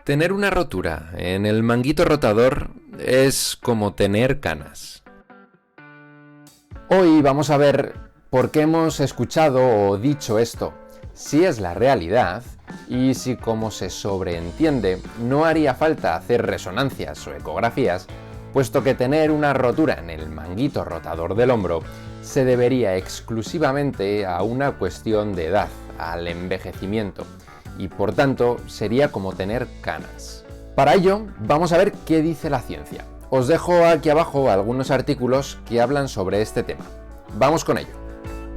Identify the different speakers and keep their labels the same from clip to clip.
Speaker 1: Tener una rotura en el manguito rotador es como tener canas.
Speaker 2: Hoy vamos a ver por qué hemos escuchado o dicho esto, si es la realidad y si, como se sobreentiende, no haría falta hacer resonancias o ecografías, puesto que tener una rotura en el manguito rotador del hombro se debería exclusivamente a una cuestión de edad, al envejecimiento, y por tanto sería como tener canas. Para ello, vamos a ver qué dice la ciencia. Os dejo aquí abajo algunos artículos que hablan sobre este tema. Vamos con ello.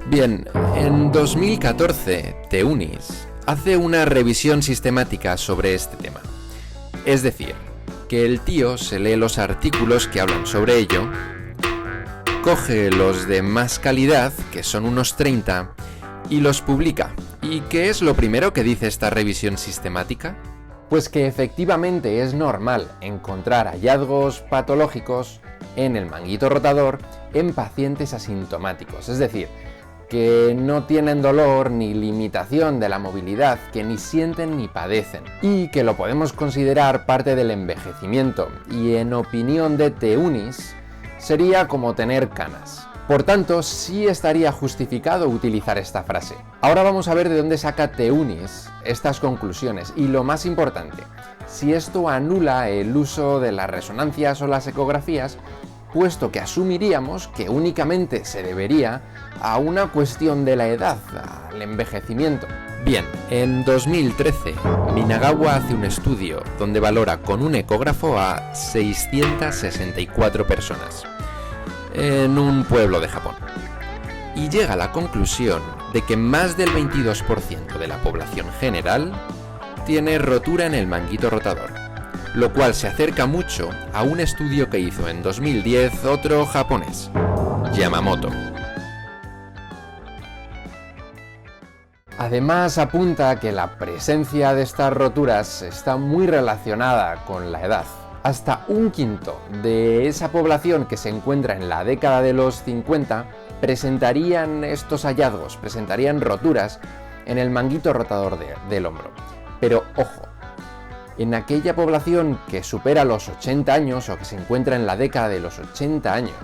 Speaker 1: Bien, en 2014, TUNIS hace una revisión sistemática sobre este tema. Es decir, que el tío se lee los artículos que hablan sobre ello, coge los de más calidad, que son unos 30, y los publica. ¿Y qué es lo primero que dice esta revisión sistemática?
Speaker 2: Pues que efectivamente es normal encontrar hallazgos patológicos en el manguito rotador en pacientes asintomáticos, es decir, que no tienen dolor ni limitación de la movilidad, que ni sienten ni padecen, y que lo podemos considerar parte del envejecimiento, y en opinión de TUNIS, sería como tener canas. Por tanto, sí estaría justificado utilizar esta frase. Ahora vamos a ver de dónde saca TUNIS estas conclusiones y, lo más importante, si esto anula el uso de las resonancias o las ecografías, puesto que asumiríamos que únicamente se debería a una cuestión de la edad, al envejecimiento.
Speaker 1: Bien, en 2013, Minagawa hace un estudio donde valora con un ecógrafo a 664 personas en un pueblo de Japón, y llega a la conclusión de que más del 22% de la población general tiene rotura en el manguito rotador, lo cual se acerca mucho a un estudio que hizo en 2010 otro japonés, Yamamoto.
Speaker 2: Además, apunta que la presencia de estas roturas está muy relacionada con la edad. Hasta un quinto de esa población que se encuentra en la década de los 50 presentarían estos hallazgos, presentarían roturas en el manguito rotador del hombro. Pero ojo, en aquella población que supera los 80 años o que se encuentra en la década de los 80 años,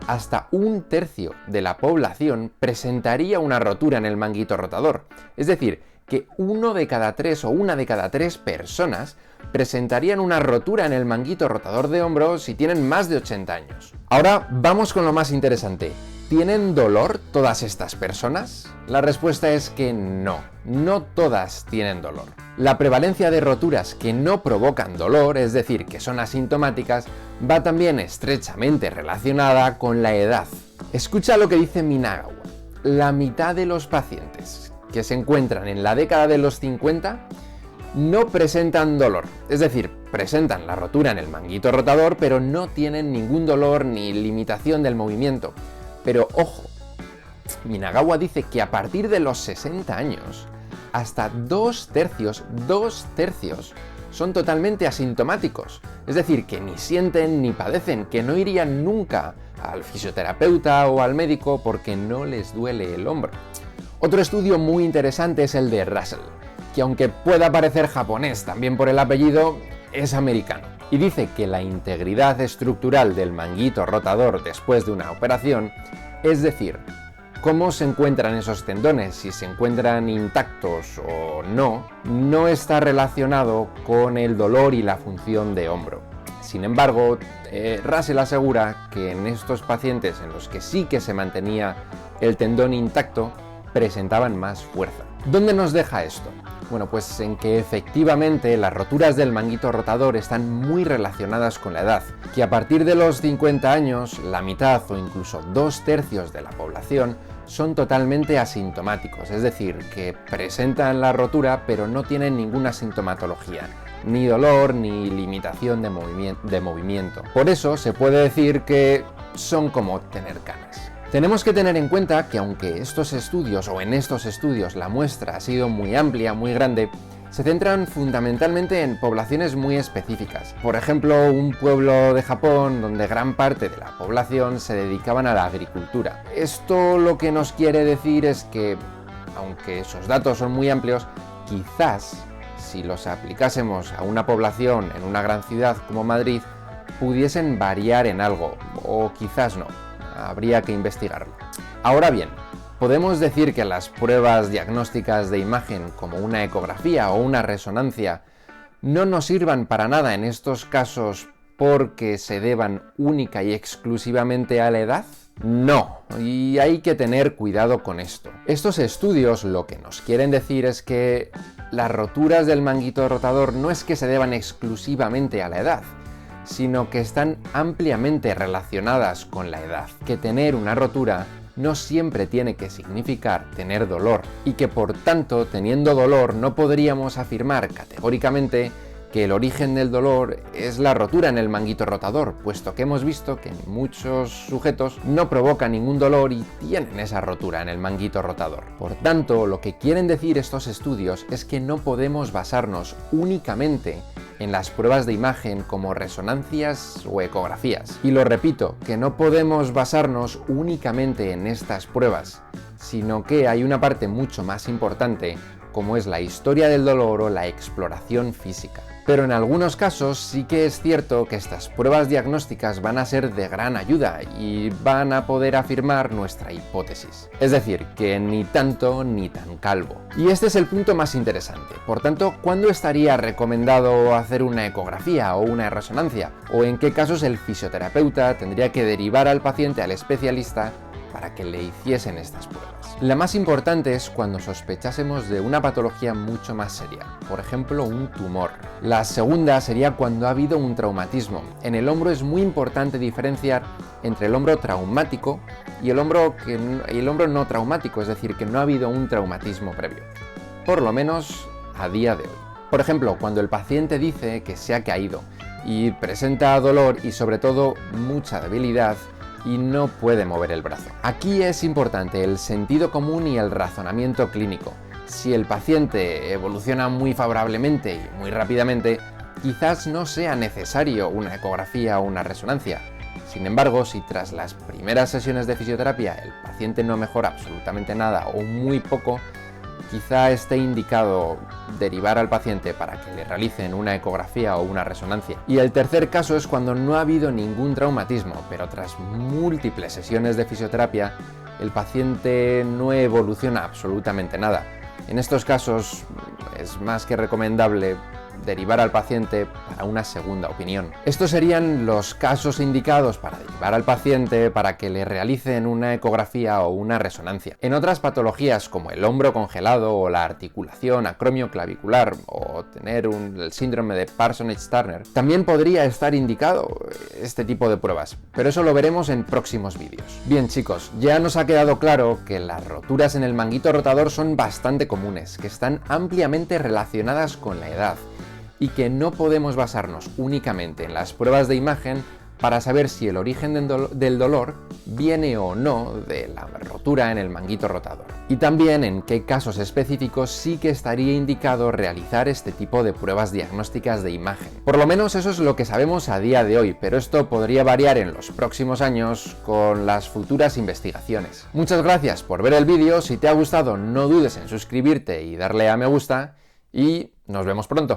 Speaker 2: hasta un tercio de la población presentaría una rotura en el manguito rotador. Es decir, que uno de cada tres o una de cada tres personas presentarían una rotura en el manguito rotador de hombro si tienen más de 80 años. Ahora vamos con lo más interesante. ¿Tienen dolor todas estas personas? La respuesta es que no, no todas tienen dolor. La prevalencia de roturas que no provocan dolor, es decir, que son asintomáticas, va también estrechamente relacionada con la edad. Escucha lo que dice Minagawa. La mitad de los pacientes que se encuentran en la década de los 50 no presentan dolor, es decir, presentan la rotura en el manguito rotador, pero no tienen ningún dolor ni limitación del movimiento. Pero ojo, Minagawa dice que a partir de los 60 años, hasta dos tercios son totalmente asintomáticos, es decir, que ni sienten ni padecen, que no irían nunca al fisioterapeuta o al médico porque no les duele el hombro. Otro estudio muy interesante es el de Russell, que aunque pueda parecer japonés también por el apellido, es americano. Y dice que la integridad estructural del manguito rotador después de una operación, es decir, cómo se encuentran esos tendones, si se encuentran intactos o no está relacionado con el dolor y la función de hombro. Sin embargo, Russell asegura que en estos pacientes en los que sí que se mantenía el tendón intacto, presentaban más fuerza. ¿Dónde nos deja esto? Bueno, pues en que efectivamente las roturas del manguito rotador están muy relacionadas con la edad, que a partir de los 50 años, la mitad o incluso dos tercios de la población son totalmente asintomáticos, es decir, que presentan la rotura pero no tienen ninguna sintomatología, ni dolor ni limitación de movimiento. Por eso se puede decir que son como tener canas. Tenemos que tener en cuenta que aunque en estos estudios la muestra ha sido muy amplia, muy grande, se centran fundamentalmente en poblaciones muy específicas. Por ejemplo, un pueblo de Japón donde gran parte de la población se dedicaban a la agricultura. Esto lo que nos quiere decir es que, aunque esos datos son muy amplios, quizás si los aplicásemos a una población en una gran ciudad como Madrid, pudiesen variar en algo, o quizás no. Habría que investigarlo. Ahora bien, podemos decir que las pruebas diagnósticas de imagen, como una ecografía o una resonancia, no nos sirvan para nada en estos casos porque se deban única y exclusivamente a la edad. No, y hay que tener cuidado con esto. Estos estudios lo que nos quieren decir es que las roturas del manguito rotador no es que se deban exclusivamente a la edad, sino que están ampliamente relacionadas con la edad, que tener una rotura no siempre tiene que significar tener dolor, y que por tanto, teniendo dolor, no podríamos afirmar categóricamente que el origen del dolor es la rotura en el manguito rotador, puesto que hemos visto que muchos sujetos no provocan ningún dolor y tienen esa rotura en el manguito rotador. Por tanto, lo que quieren decir estos estudios es que no podemos basarnos únicamente en las pruebas de imagen como resonancias o ecografías. Y lo repito, que no podemos basarnos únicamente en estas pruebas, sino que hay una parte mucho más importante, como es la historia del dolor o la exploración física. Pero en algunos casos sí que es cierto que estas pruebas diagnósticas van a ser de gran ayuda y van a poder afirmar nuestra hipótesis. Es decir, que ni tanto ni tan calvo. Y este es el punto más interesante. Por tanto, ¿cuándo estaría recomendado hacer una ecografía o una resonancia? ¿O en qué casos el fisioterapeuta tendría que derivar al paciente al especialista para que le hiciesen estas pruebas? La más importante es cuando sospechásemos de una patología mucho más seria, por ejemplo un tumor. La segunda sería cuando ha habido un traumatismo. En el hombro es muy importante diferenciar entre el hombro traumático y el hombro no traumático, es decir, que no ha habido un traumatismo previo, por lo menos a día de hoy. Por ejemplo, cuando el paciente dice que se ha caído y presenta dolor y sobre todo mucha debilidad, y no puede mover el brazo. Aquí es importante el sentido común y el razonamiento clínico. Si el paciente evoluciona muy favorablemente y muy rápidamente, quizás no sea necesario una ecografía o una resonancia. Sin embargo, si tras las primeras sesiones de fisioterapia el paciente no mejora absolutamente nada o muy poco, quizá esté indicado derivar al paciente para que le realicen una ecografía o una resonancia. Y el tercer caso es cuando no ha habido ningún traumatismo, pero tras múltiples sesiones de fisioterapia, el paciente no evoluciona absolutamente nada. En estos casos es más que recomendable derivar al paciente para una segunda opinión. Estos serían los casos indicados para derivar al paciente para que le realicen una ecografía o una resonancia. En otras patologías como el hombro congelado o la articulación acromioclavicular o tener el síndrome de Parsonage-Turner, también podría estar indicado este tipo de pruebas, pero eso lo veremos en próximos vídeos. Bien chicos, ya nos ha quedado claro que las roturas en el manguito rotador son bastante comunes, que están ampliamente relacionadas con la edad, y que no podemos basarnos únicamente en las pruebas de imagen para saber si el origen del dolor viene o no de la rotura en el manguito rotador. Y también en qué casos específicos sí que estaría indicado realizar este tipo de pruebas diagnósticas de imagen. Por lo menos eso es lo que sabemos a día de hoy, pero esto podría variar en los próximos años con las futuras investigaciones. Muchas gracias por ver el vídeo. Si te ha gustado, no dudes en suscribirte y darle a me gusta, y nos vemos pronto.